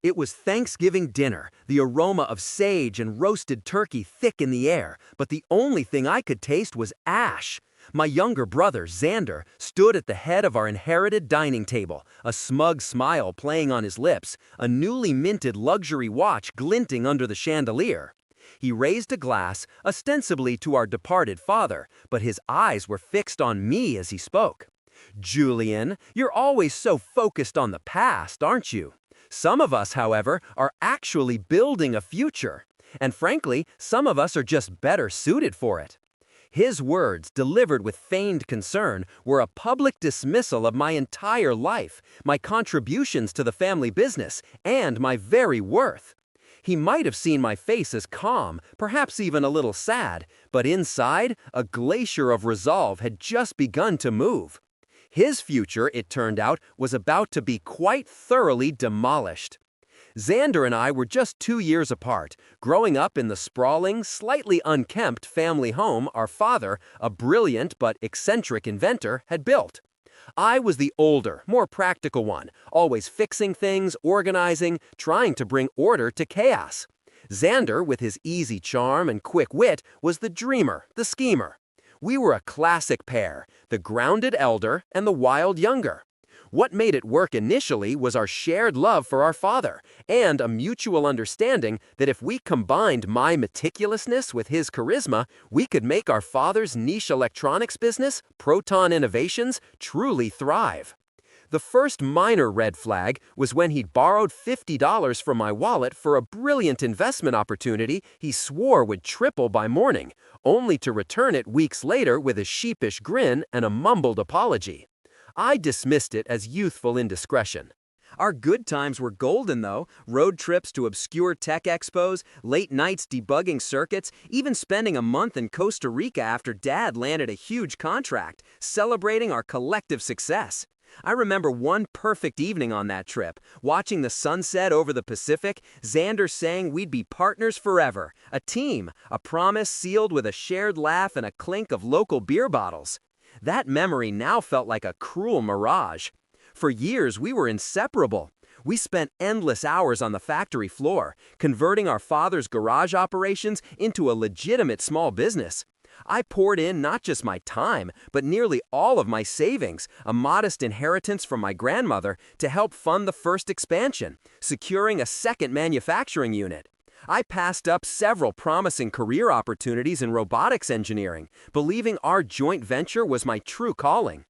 It was Thanksgiving dinner, the aroma of sage and roasted turkey thick in the air, but the only thing I could taste was ash. My younger brother, Xander, stood at the head of our inherited dining table, a smug smile playing on his lips, a newly minted luxury watch glinting under the chandelier. He raised a glass, ostensibly to our departed father, but his eyes were fixed on me as he spoke. "Julian, you're always so focused on the past, aren't you? Some of us, however, are actually building a future. And frankly, some of us are just better suited for it." His words, delivered with feigned concern, were a public dismissal of my entire life, my contributions to the family business, and my very worth. He might have seen my face as calm, perhaps even a little sad, but inside, a glacier of resolve had just begun to move. His future, it turned out, was about to be quite thoroughly demolished. Xander and I were just 2 years apart, growing up in the sprawling, slightly unkempt family home our father, a brilliant but eccentric inventor, had built. I was the older, more practical one, always fixing things, organizing, trying to bring order to chaos. Xander, with his easy charm and quick wit, was the dreamer, the schemer. We were a classic pair, the grounded elder and the wild younger. What made it work initially was our shared love for our father, and a mutual understanding that if we combined my meticulousness with his charisma, we could make our father's niche electronics business, Proton Innovations, truly thrive. The first minor red flag was when he'd borrowed $50 from my wallet for a brilliant investment opportunity he swore would triple by morning, only to return it weeks later with a sheepish grin and a mumbled apology. I dismissed it as youthful indiscretion. Our good times were golden, though. Road trips to obscure tech expos, late nights debugging circuits, even spending a month in Costa Rica after Dad landed a huge contract, celebrating our collective success. I remember one perfect evening on that trip, watching the sunset over the Pacific, Xander saying we'd be partners forever, a team, a promise sealed with a shared laugh and a clink of local beer bottles. That memory now felt like a cruel mirage. For years, we were inseparable. We spent endless hours on the factory floor, converting our father's garage operations into a legitimate small business. I poured in not just my time, but nearly all of my savings, a modest inheritance from my grandmother, to help fund the first expansion, securing a second manufacturing unit. I passed up several promising career opportunities in robotics engineering, believing our joint venture was my true calling.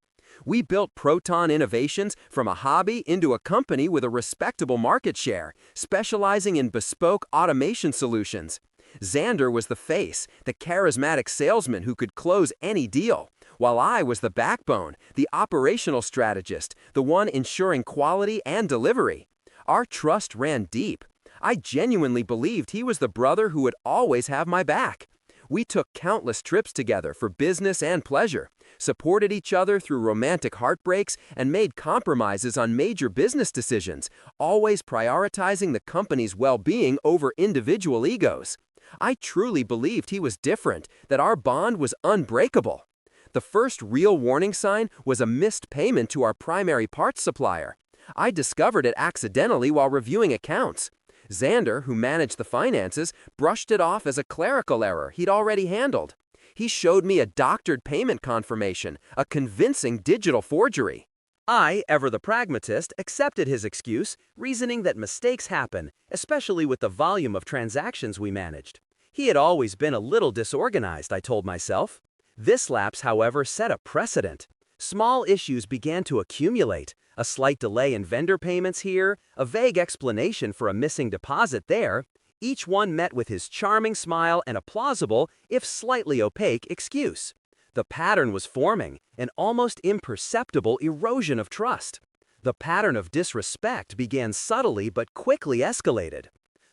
We built Proton Innovations from a hobby into a company with a respectable market share, specializing in bespoke automation solutions. Xander was the face, the charismatic salesman who could close any deal, while I was the backbone, the operational strategist, the one ensuring quality and delivery. Our trust ran deep. I genuinely believed he was the brother who would always have my back. We took countless trips together for business and pleasure, supported each other through romantic heartbreaks, and made compromises on major business decisions, always prioritizing the company's well-being over individual egos. I truly believed he was different, that our bond was unbreakable. The first real warning sign was a missed payment to our primary parts supplier. I discovered it accidentally while reviewing accounts. Xander, who managed the finances, brushed it off as a clerical error he'd already handled. He showed me a doctored payment confirmation, a convincing digital forgery. I, ever the pragmatist, accepted his excuse, reasoning that mistakes happen, especially with the volume of transactions we managed. He had always been a little disorganized, I told myself. This lapse, however, set a precedent. Small issues began to accumulate. A slight delay in vendor payments here, a vague explanation for a missing deposit there, each one met with his charming smile and a plausible, if slightly opaque, excuse. The pattern was forming, an almost imperceptible erosion of trust. The pattern of disrespect began subtly but quickly escalated.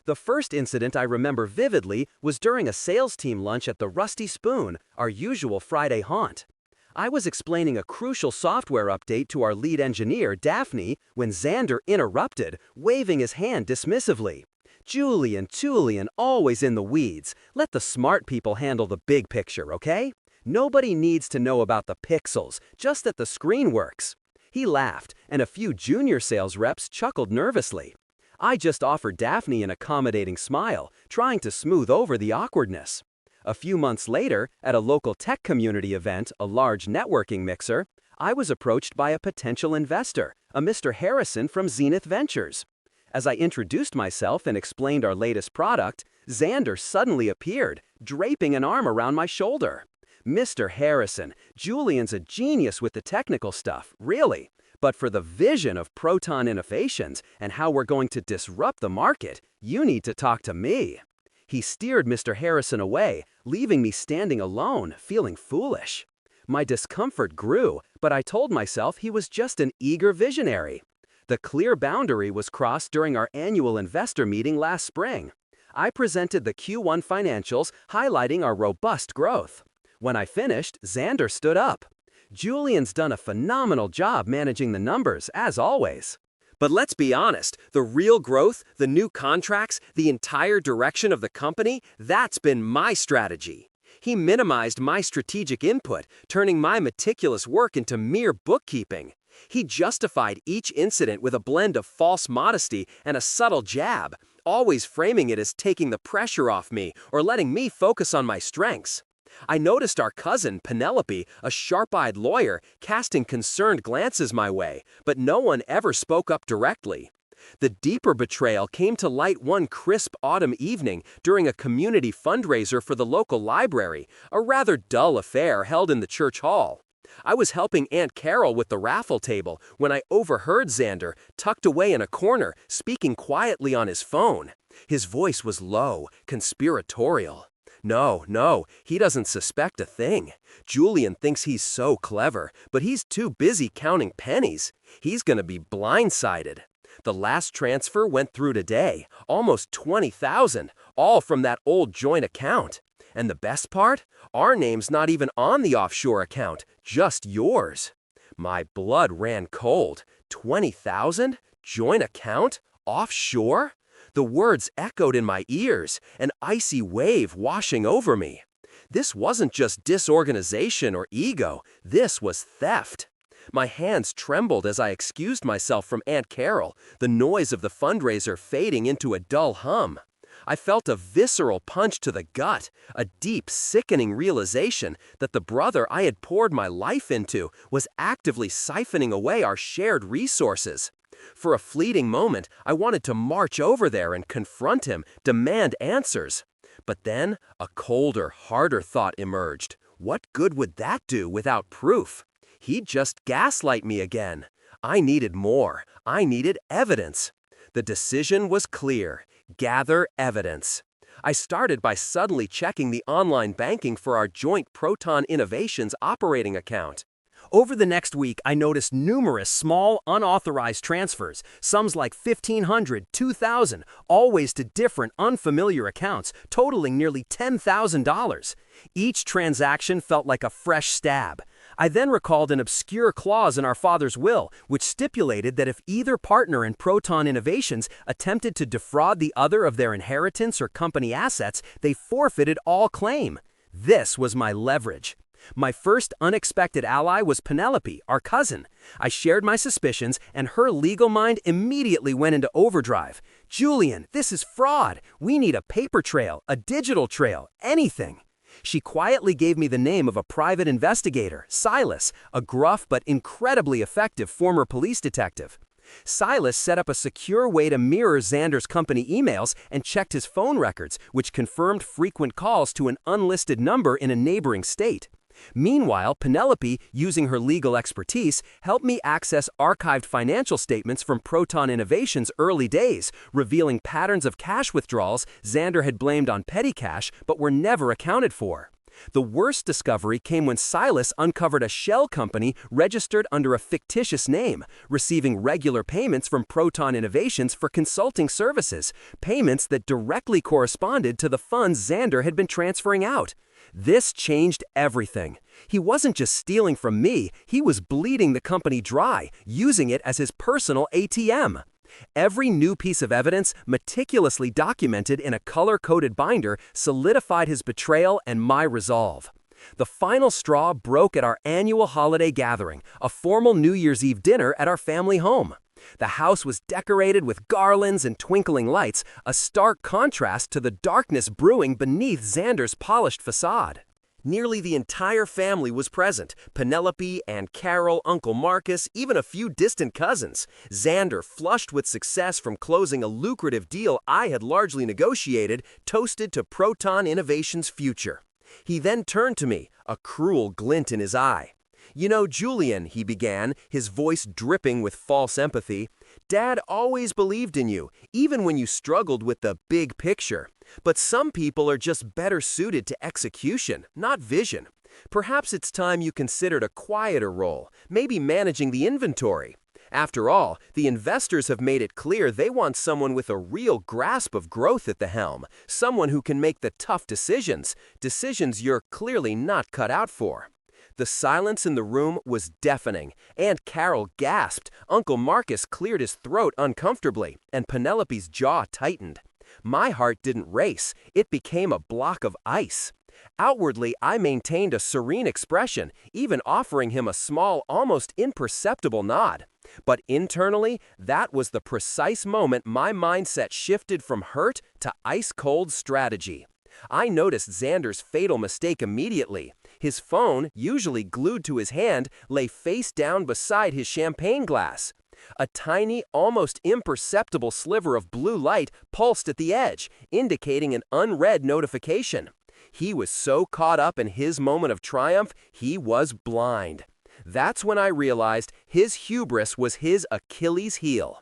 The first incident I remember vividly was during a sales team lunch at the Rusty Spoon, our usual Friday haunt. I was explaining a crucial software update to our lead engineer, Daphne, when Xander interrupted, waving his hand dismissively. Julian, always in the weeds. Let the smart people handle the big picture, okay? Nobody needs to know about the pixels, just that the screen works. He laughed, and a few junior sales reps chuckled nervously. I just offered Daphne an accommodating smile, trying to smooth over the awkwardness. A few months later, at a local tech community event, a large networking mixer, I was approached by a potential investor, a Mr. Harrison from Zenith Ventures. As I introduced myself and explained our latest product, Xander suddenly appeared, draping an arm around my shoulder. Mr. Harrison, Julian's a genius with the technical stuff, really. But for the vision of Proton Innovations and how we're going to disrupt the market, you need to talk to me. He steered Mr. Harrison away, leaving me standing alone, feeling foolish. My discomfort grew, but I told myself he was just an eager visionary. The clear boundary was crossed during our annual investor meeting last spring. I presented the Q1 financials, highlighting our robust growth. When I finished, Xander stood up. Julian's done a phenomenal job managing the numbers, as always. But let's be honest, the real growth, the new contracts, the entire direction of the company, that's been my strategy. He minimized my strategic input, turning my meticulous work into mere bookkeeping. He justified each incident with a blend of false modesty and a subtle jab, always framing it as taking the pressure off me or letting me focus on my strengths. I noticed our cousin, Penelope, a sharp-eyed lawyer, casting concerned glances my way, but no one ever spoke up directly. The deeper betrayal came to light one crisp autumn evening during a community fundraiser for the local library, a rather dull affair held in the church hall. I was helping Aunt Carol with the raffle table when I overheard Xander, tucked away in a corner, speaking quietly on his phone. His voice was low, conspiratorial. No, he doesn't suspect a thing. Julian thinks he's so clever, but he's too busy counting pennies. He's gonna be blindsided. The last transfer went through today, almost 20,000, all from that old joint account. And the best part? Our name's not even on the offshore account, just yours. My blood ran cold. 20,000? Joint account? Offshore? The words echoed in my ears, an icy wave washing over me. This wasn't just disorganization or ego, this was theft. My hands trembled as I excused myself from Aunt Carol, the noise of the fundraiser fading into a dull hum. I felt a visceral punch to the gut, a deep, sickening realization that the brother I had poured my life into was actively siphoning away our shared resources. For a fleeting moment, I wanted to march over there and confront him, demand answers. But then, a colder, harder thought emerged. What good would that do without proof? He'd just gaslight me again. I needed more. I needed evidence. The decision was clear. Gather evidence. I started by suddenly checking the online banking for our joint Proton Innovations operating account. Over the next week, I noticed numerous small, unauthorized transfers, sums like $1,500, $2,000, always to different, unfamiliar accounts, totaling nearly $10,000. Each transaction felt like a fresh stab. I then recalled an obscure clause in our father's will, which stipulated that if either partner in Proton Innovations attempted to defraud the other of their inheritance or company assets, they forfeited all claim. This was my leverage. My first unexpected ally was Penelope, our cousin. I shared my suspicions, and her legal mind immediately went into overdrive. Julian, this is fraud. We need a paper trail, a digital trail, anything. She quietly gave me the name of a private investigator, Silas, a gruff but incredibly effective former police detective. Silas set up a secure way to mirror Xander's company emails and checked his phone records, which confirmed frequent calls to an unlisted number in a neighboring state. Meanwhile, Penelope, using her legal expertise, helped me access archived financial statements from Proton Innovations' early days, revealing patterns of cash withdrawals Xander had blamed on petty cash but were never accounted for. The worst discovery came when Silas uncovered a shell company registered under a fictitious name, receiving regular payments from Proton Innovations for consulting services, payments that directly corresponded to the funds Xander had been transferring out. This changed everything. He wasn't just stealing from me, he was bleeding the company dry, using it as his personal ATM. Every new piece of evidence, meticulously documented in a color-coded binder, solidified his betrayal and my resolve. The final straw broke at our annual holiday gathering, a formal New Year's Eve dinner at our family home. The house was decorated with garlands and twinkling lights, a stark contrast to the darkness brewing beneath Xander's polished facade. Nearly the entire family was present: Penelope, Aunt Carol, Uncle Marcus, even a few distant cousins. Xander, flushed with success from closing a lucrative deal I had largely negotiated, toasted to Proton Innovations' future. He then turned to me, a cruel glint in his eye. "You know, Julian," he began, his voice dripping with false empathy, "Dad always believed in you, even when you struggled with the big picture. But some people are just better suited to execution, not vision. Perhaps it's time you considered a quieter role, maybe managing the inventory. After all, the investors have made it clear they want someone with a real grasp of growth at the helm, someone who can make the tough decisions you're clearly not cut out for." The silence in the room was deafening. Aunt Carol gasped, Uncle Marcus cleared his throat uncomfortably, and Penelope's jaw tightened. My heart didn't race, it became a block of ice. Outwardly, I maintained a serene expression, even offering him a small, almost imperceptible nod. But internally, that was the precise moment my mindset shifted from hurt to ice-cold strategy. I noticed Xander's fatal mistake immediately. His phone, usually glued to his hand, lay face down beside his champagne glass. A tiny, almost imperceptible sliver of blue light pulsed at the edge, indicating an unread notification. He was so caught up in his moment of triumph, he was blind. That's when I realized his hubris was his Achilles heel.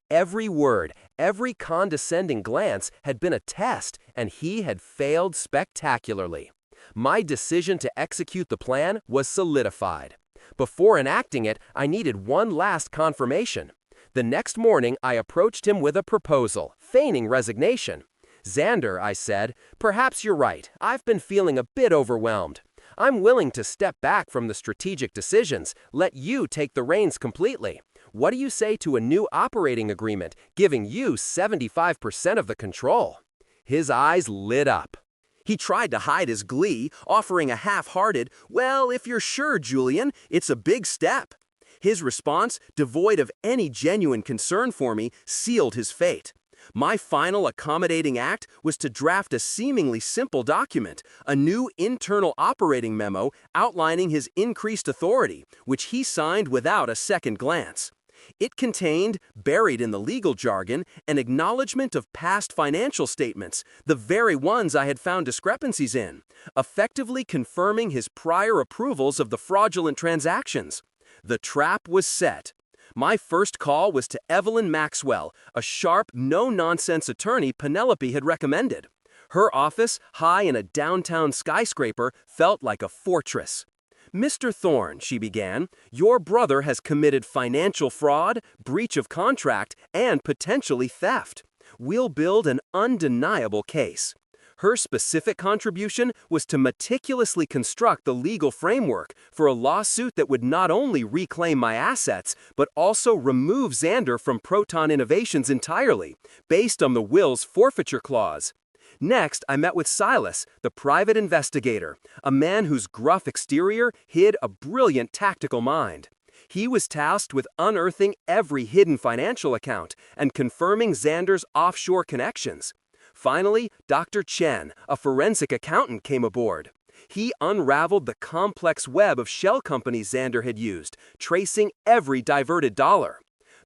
Every word, every condescending glance had been a test, and he had failed spectacularly. My decision to execute the plan was solidified. Before enacting it, I needed one last confirmation. The next morning, I approached him with a proposal, feigning resignation. "Xander," I said, "perhaps you're right. I've been feeling a bit overwhelmed. I'm willing to step back from the strategic decisions, let you take the reins completely. What do you say to a new operating agreement, giving you 75% of the control?" His eyes lit up. He tried to hide his glee, offering a half-hearted, "Well, if you're sure, Julian, it's a big step." His response, devoid of any genuine concern for me, sealed his fate. My final accommodating act was to draft a seemingly simple document, a new internal operating memo outlining his increased authority, which he signed without a second glance. It contained, buried in the legal jargon, an acknowledgement of past financial statements, the very ones I had found discrepancies in, effectively confirming his prior approvals of the fraudulent transactions. The trap was set. My first call was to Evelyn Maxwell, a sharp, no-nonsense attorney Penelope had recommended. Her office, high in a downtown skyscraper, felt like a fortress. "Mr. Thorne," she began, "your brother has committed financial fraud, breach of contract, and potentially theft. We'll build an undeniable case." Her specific contribution was to meticulously construct the legal framework for a lawsuit that would not only reclaim my assets, but also remove Xander from Proton Innovations entirely, based on the will's forfeiture clause. Next, I met with Silas, the private investigator, a man whose gruff exterior hid a brilliant tactical mind. He was tasked with unearthing every hidden financial account and confirming Xander's offshore connections. Finally, Dr. Chen, a forensic accountant, came aboard. He unraveled the complex web of shell companies Xander had used, tracing every diverted dollar.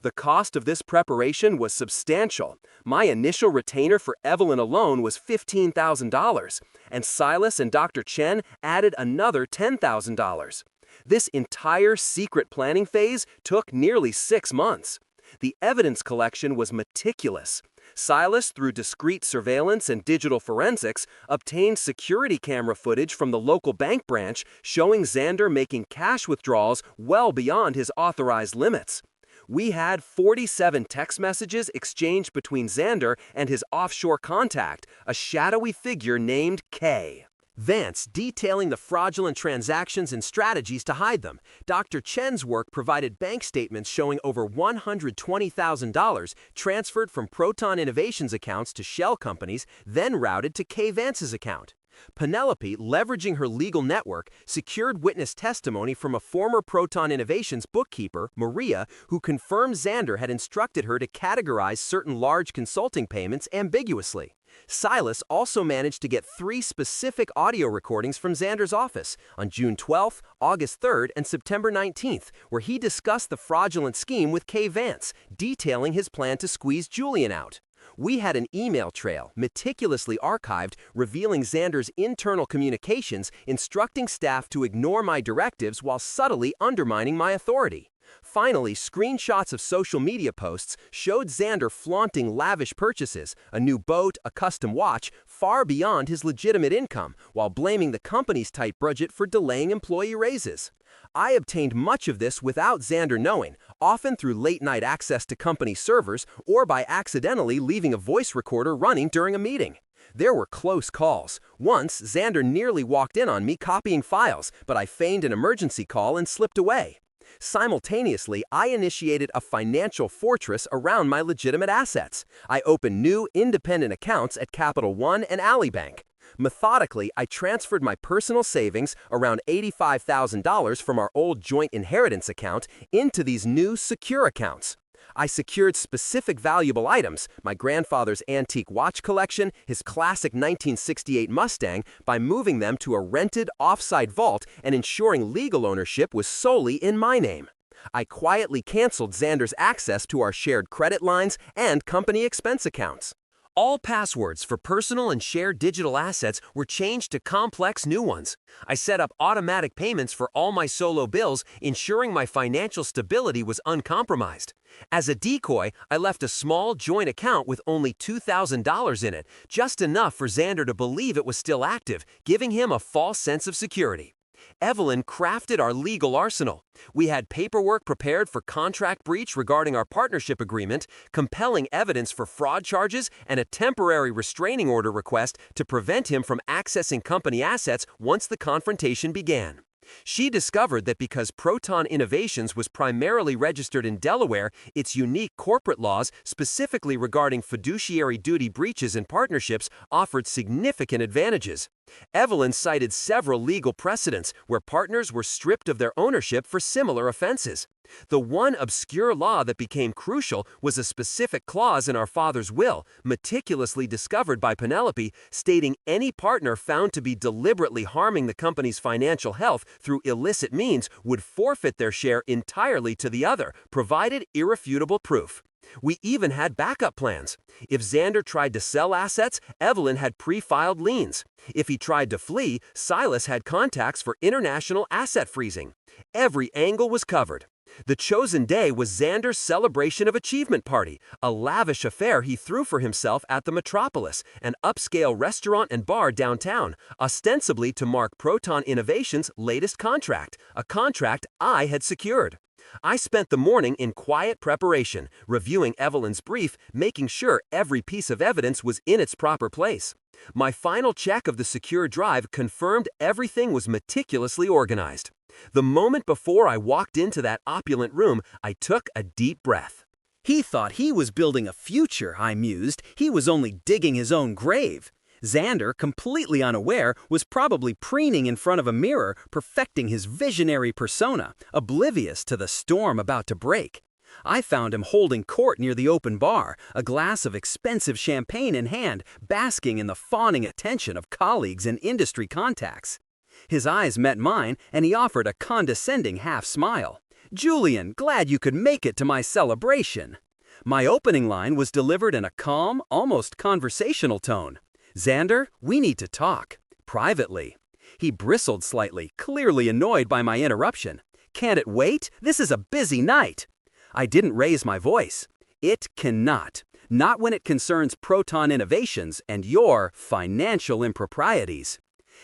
The cost of this preparation was substantial. My initial retainer for Evelyn alone was $15,000, and Silas and Dr. Chen added another $10,000. This entire secret planning phase took nearly 6 months. The evidence collection was meticulous. Silas, through discreet surveillance and digital forensics, obtained security camera footage from the local bank branch showing Xander making cash withdrawals well beyond his authorized limits. We had 47 text messages exchanged between Xander and his offshore contact, a shadowy figure named K. Vance, detailing the fraudulent transactions and strategies to hide them. Dr. Chen's work provided bank statements showing over $120,000 transferred from Proton Innovations accounts to shell companies, then routed to K. Vance's account. Penelope, leveraging her legal network, secured witness testimony from a former Proton Innovations bookkeeper, Maria, who confirmed Xander had instructed her to categorize certain large consulting payments ambiguously. Silas also managed to get 3 specific audio recordings from Xander's office on June 12th, August 3rd, and September 19th, where he discussed the fraudulent scheme with Kay Vance, detailing his plan to squeeze Julian out. We had an email trail, meticulously archived, revealing Xander's internal communications, instructing staff to ignore my directives while subtly undermining my authority. Finally, screenshots of social media posts showed Xander flaunting lavish purchases, a new boat, a custom watch, far beyond his legitimate income, while blaming the company's tight budget for delaying employee raises. I obtained much of this without Xander knowing, often through late-night access to company servers or by accidentally leaving a voice recorder running during a meeting. There were close calls. Once, Xander nearly walked in on me copying files, but I feigned an emergency call and slipped away. Simultaneously, I initiated a financial fortress around my legitimate assets. I opened new, independent accounts at Capital One and Ally Bank. Methodically, I transferred my personal savings, around $85,000 from our old joint inheritance account, into these new secure accounts. I secured specific valuable items, my grandfather's antique watch collection, his classic 1968 Mustang, by moving them to a rented off-site vault and ensuring legal ownership was solely in my name. I quietly canceled Xander's access to our shared credit lines and company expense accounts. All passwords for personal and shared digital assets were changed to complex new ones. I set up automatic payments for all my solo bills, ensuring my financial stability was uncompromised. As a decoy, I left a small joint account with only $2,000 in it, just enough for Xander to believe it was still active, giving him a false sense of security. Evelyn crafted our legal arsenal. We had paperwork prepared for contract breach regarding our partnership agreement, compelling evidence for fraud charges, and a temporary restraining order request to prevent him from accessing company assets once the confrontation began. She discovered that because Proton Innovations was primarily registered in Delaware, its unique corporate laws, specifically regarding fiduciary duty breaches in partnerships, offered significant advantages. Evelyn cited several legal precedents where partners were stripped of their ownership for similar offenses. The one obscure law that became crucial was a specific clause in our father's will, meticulously discovered by Penelope, stating any partner found to be deliberately harming the company's financial health through illicit means would forfeit their share entirely to the other, provided irrefutable proof. We even had backup plans. If Xander tried to sell assets, Evelyn had pre-filed liens. If he tried to flee, Silas had contacts for international asset freezing. Every angle was covered. The chosen day was Xander's celebration of achievement party, a lavish affair he threw for himself at the Metropolis, an upscale restaurant and bar downtown, ostensibly to mark Proton Innovations' latest contract, a contract I had secured. I spent the morning in quiet preparation, reviewing Evelyn's brief, making sure every piece of evidence was in its proper place. My final check of the secure drive confirmed everything was meticulously organized. The moment before I walked into that opulent room, I took a deep breath. He thought he was building a future, I mused. He was only digging his own grave. Xander, completely unaware, was probably preening in front of a mirror, perfecting his visionary persona, oblivious to the storm about to break. I found him holding court near the open bar, a glass of expensive champagne in hand, basking in the fawning attention of colleagues and industry contacts. His eyes met mine, and he offered a condescending half-smile. "Julian, glad you could make it to my celebration." My opening line was delivered in a calm, almost conversational tone. "Xander, we need to talk. Privately." He bristled slightly, clearly annoyed by my interruption. "Can't it wait? This is a busy night." I didn't raise my voice. "It cannot. Not when it concerns Proton Innovations and your financial improprieties."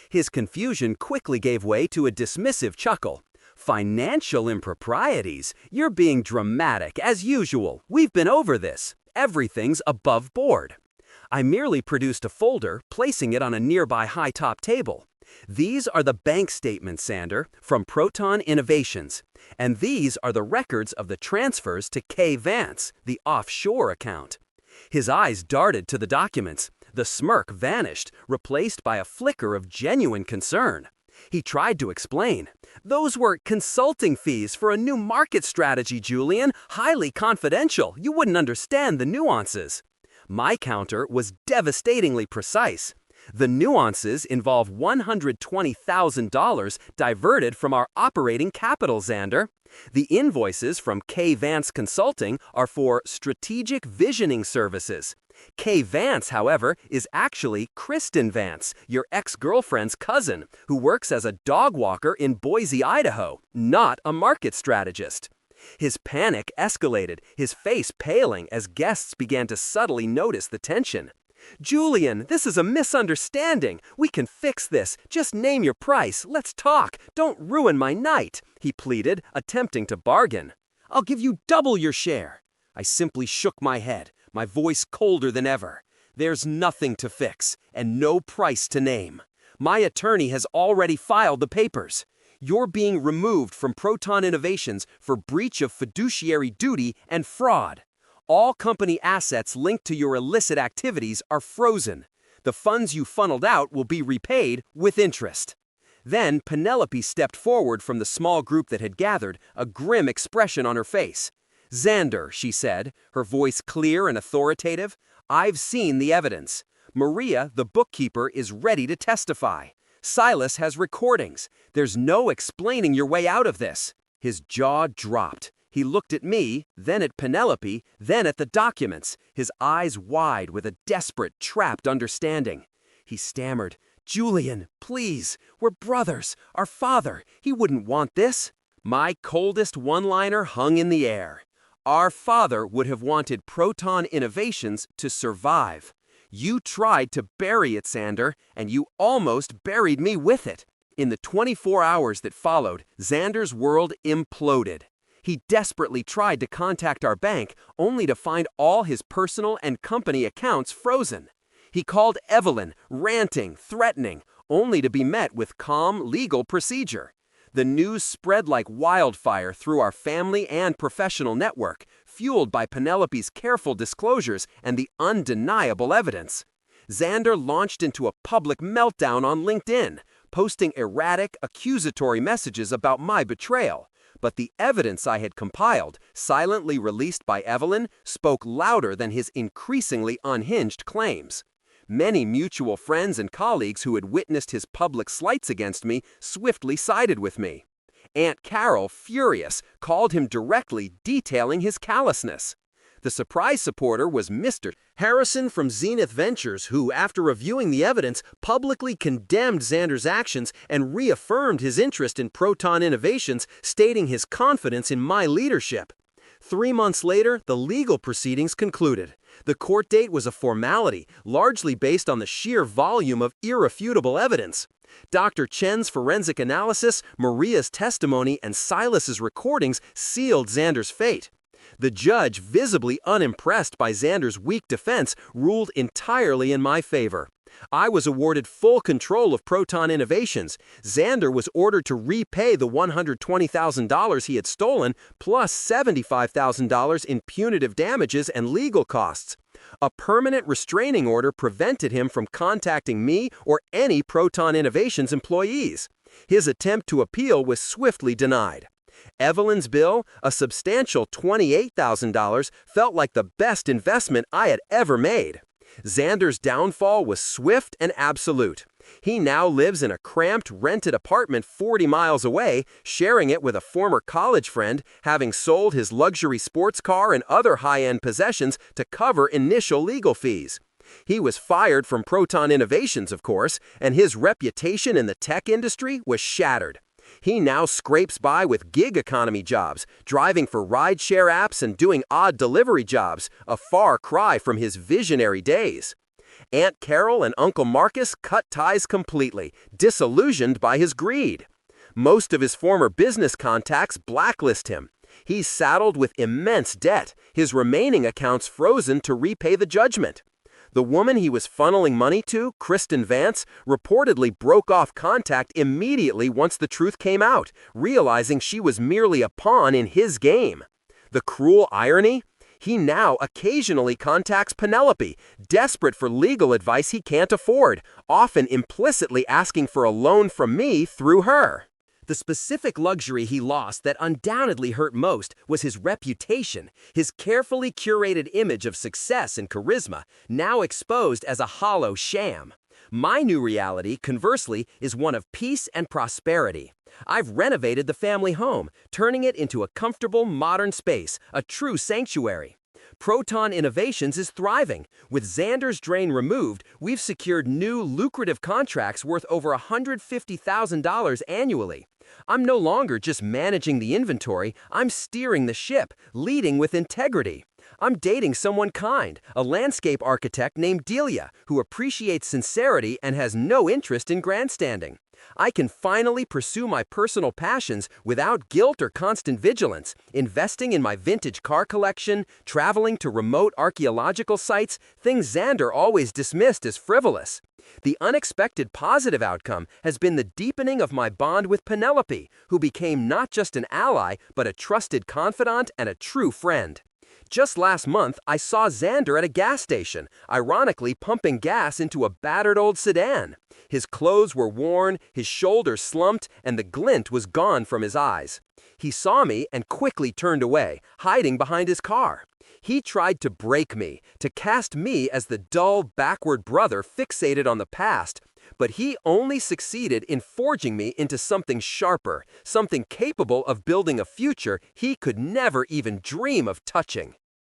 His confusion quickly gave way to a dismissive chuckle. "Financial improprieties? You're being dramatic, as usual. We've been over this. Everything's above board." I merely produced a folder, placing it on a nearby high-top table. "These are the bank statements, Xander, from Proton Innovations. And these are the records of the transfers to Kay Vance, the offshore account." His eyes darted to the documents. The smirk vanished, replaced by a flicker of genuine concern. He tried to explain. Those were consulting fees for a new market strategy, Julian, highly confidential. You wouldn't understand the nuances. My counter was devastatingly precise. The nuances involve $120,000 diverted from our operating capital, Xander. The invoices from K. Vance Consulting are for strategic visioning services. K. Vance, however, is actually Kristen Vance, your ex-girlfriend's cousin, who works as a dog walker in Boise, Idaho, not a market strategist. His panic escalated, his face paling as guests began to subtly notice the tension. Julian, this is a misunderstanding. We can fix this. Just name your price. Let's talk. Don't ruin my night, he pleaded, attempting to bargain. I'll give you double your share. I simply shook my head, my voice colder than ever. There's nothing to fix, and no price to name. My attorney has already filed the papers. You're being removed from Proton Innovations for breach of fiduciary duty and fraud. All company assets linked to your illicit activities are frozen. The funds you funneled out will be repaid with interest. Then Penelope stepped forward from the small group that had gathered, a grim expression on her face. Xander, she said, her voice clear and authoritative, I've seen the evidence. Maria, the bookkeeper, is ready to testify. Silas has recordings. There's no explaining your way out of this. His jaw dropped. He looked at me, then at Penelope, then at the documents, his eyes wide with a desperate, trapped understanding. He stammered, Julian, please, we're brothers. Our father, he wouldn't want this. My coldest one-liner hung in the air. Our father would have wanted Proton Innovations to survive. You tried to bury it, Xander, and you almost buried me with it. In the 24 hours that followed, Xander's world imploded. He desperately tried to contact our bank, only to find all his personal and company accounts frozen. He called Evelyn, ranting, threatening, only to be met with calm legal procedure. The news spread like wildfire through our family and professional network, fueled by Penelope's careful disclosures and the undeniable evidence. Xander launched into a public meltdown on LinkedIn, posting erratic, accusatory messages about my betrayal. But the evidence I had compiled, silently released by Evelyn, spoke louder than his increasingly unhinged claims. Many mutual friends and colleagues who had witnessed his public slights against me swiftly sided with me. Aunt Carol, furious, called him directly, detailing his callousness. The surprise supporter was Mr. Harrison from Zenith Ventures, who, after reviewing the evidence, publicly condemned Xander's actions and reaffirmed his interest in Proton Innovations, stating his confidence in my leadership. 3 months later, the legal proceedings concluded. The court date was a formality, largely based on the sheer volume of irrefutable evidence. Dr. Chen's forensic analysis, Maria's testimony, and Silas's recordings sealed Xander's fate. The judge, visibly unimpressed by Xander's weak defense, ruled entirely in my favor. I was awarded full control of Proton Innovations. Xander was ordered to repay the $120,000 he had stolen, plus $75,000 in punitive damages and legal costs. A permanent restraining order prevented him from contacting me or any Proton Innovations employees. His attempt to appeal was swiftly denied. Evelyn's bill, a substantial $28,000, felt like the best investment I had ever made. Xander's downfall was swift and absolute. He now lives in a cramped, rented apartment 40 miles away, sharing it with a former college friend, having sold his luxury sports car and other high-end possessions to cover initial legal fees. He was fired from Proton Innovations, of course, and his reputation in the tech industry was shattered. He now scrapes by with gig economy jobs, driving for rideshare apps and doing odd delivery jobs, a far cry from his visionary days. Aunt Carol and Uncle Marcus cut ties completely, disillusioned by his greed. Most of his former business contacts blacklist him. He's saddled with immense debt, his remaining accounts frozen to repay the judgment. The woman he was funneling money to, Kristen Vance, reportedly broke off contact immediately once the truth came out, realizing she was merely a pawn in his game. The cruel irony? He now occasionally contacts Penelope, desperate for legal advice he can't afford, often implicitly asking for a loan from me through her. The specific luxury he lost that undoubtedly hurt most was his reputation, his carefully curated image of success and charisma, now exposed as a hollow sham. My new reality, conversely, is one of peace and prosperity. I've renovated the family home, turning it into a comfortable, modern space, a true sanctuary. Proton Innovations is thriving. With Xander's drain removed, we've secured new, lucrative contracts worth over $150,000 annually. I'm no longer just managing the inventory, I'm steering the ship, leading with integrity. I'm dating someone kind, a landscape architect named Delia, who appreciates sincerity and has no interest in grandstanding. I can finally pursue my personal passions without guilt or constant vigilance, investing in my vintage car collection, traveling to remote archaeological sites, things Xander always dismissed as frivolous. The unexpected positive outcome has been the deepening of my bond with Penelope, who became not just an ally, but a trusted confidant and a true friend. Just last month, I saw Xander at a gas station, ironically pumping gas into a battered old sedan. His clothes were worn, his shoulders slumped, and the glint was gone from his eyes. He saw me and quickly turned away, hiding behind his car. He tried to break me, to cast me as the dull, backward brother fixated on the past, but he only succeeded in forging me into something sharper, something capable of building a future he could never even dream of touching.